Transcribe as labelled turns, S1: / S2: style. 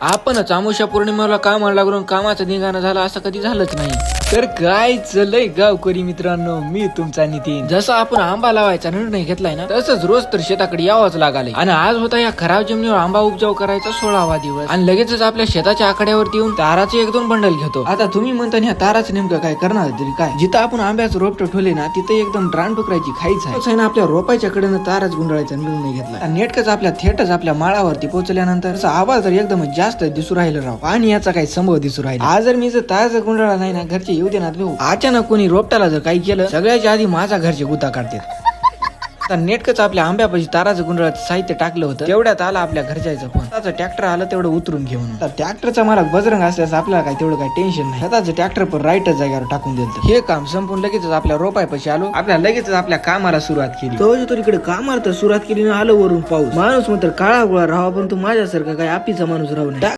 S1: आपणच अमावस्या पौर्णिमेला कामाला लागून कामाचं निघाणं झालं असं कधी झालंच नाही. तर काय चाललंय गावकरी मित्रांनो, मी तुमचा नितीन. जसं आपण आंबा लावायचा निर्णय घेतलाय ना, तसंच रोज तर शेताकडे यावंच लागालय. आणि आज होता या खराब जमिनीवर आंबा उपजाव करायचा 16वा दिवस. आणि लगेचच आपल्या शेताच्या आकड्यावरती येऊन ताराचे 1-2 बंडल घेतो. आता तुम्ही म्हणता ह्या ताराचं नेमकं काय करणार तरी काय? जिथं आपण आंब्याचं रोपट ठेवले ना, तिथे एकदम ड्रान टुकरायची खाईच आहे ना. आपल्या रोपाच्या कडेनं ताराच गुंडाळायचा निर्णय घेतला. नेटकच आपल्या थेटच आपल्या माळावरती पोहोचल्यानंतर आवाज तर एकदम जास्त दिसू राहिलं राव. आणि याचा काही संभव दिसू राहिला. आज जर मी जर ताराचा गुंडाळा नाही ना, घरचे येऊ देणार भाऊ. अचानक कोणी रोपटाला जर काही केलं, सगळ्याच्या आधी माझा घरचे गुता काढतात. नेटकच आपल्या आंब्यापाशी ताराचं गुंडाळाचं साहित्य टाकलं होतं, तेवढ्यात आला आपल्या घरच्याचा फोन. त्याचं ट्रॅक्टर आलं तेवढं उतरून घेऊन. ट्रॅक्टरचा मला बजरंग असल्यास आपल्याला काय तेवढं काही टेन्शन नाही. स्वतःचं ट्रॅक्टर पण राईटच जागेवर टाकून दिलं. हे काम संपून लगेचच आपल्या रोपायपाशी आलो. आपल्या लगेचच आपल्या कामाला सुरुवात केली. तो इकडे कामाला तर सुरुवात केली ना, आलो वरून पाऊस. माणूस मात्र काळा गोळा राहावा, पण तू माझ्यासारखा काय आपीचा माणूस राहू नये.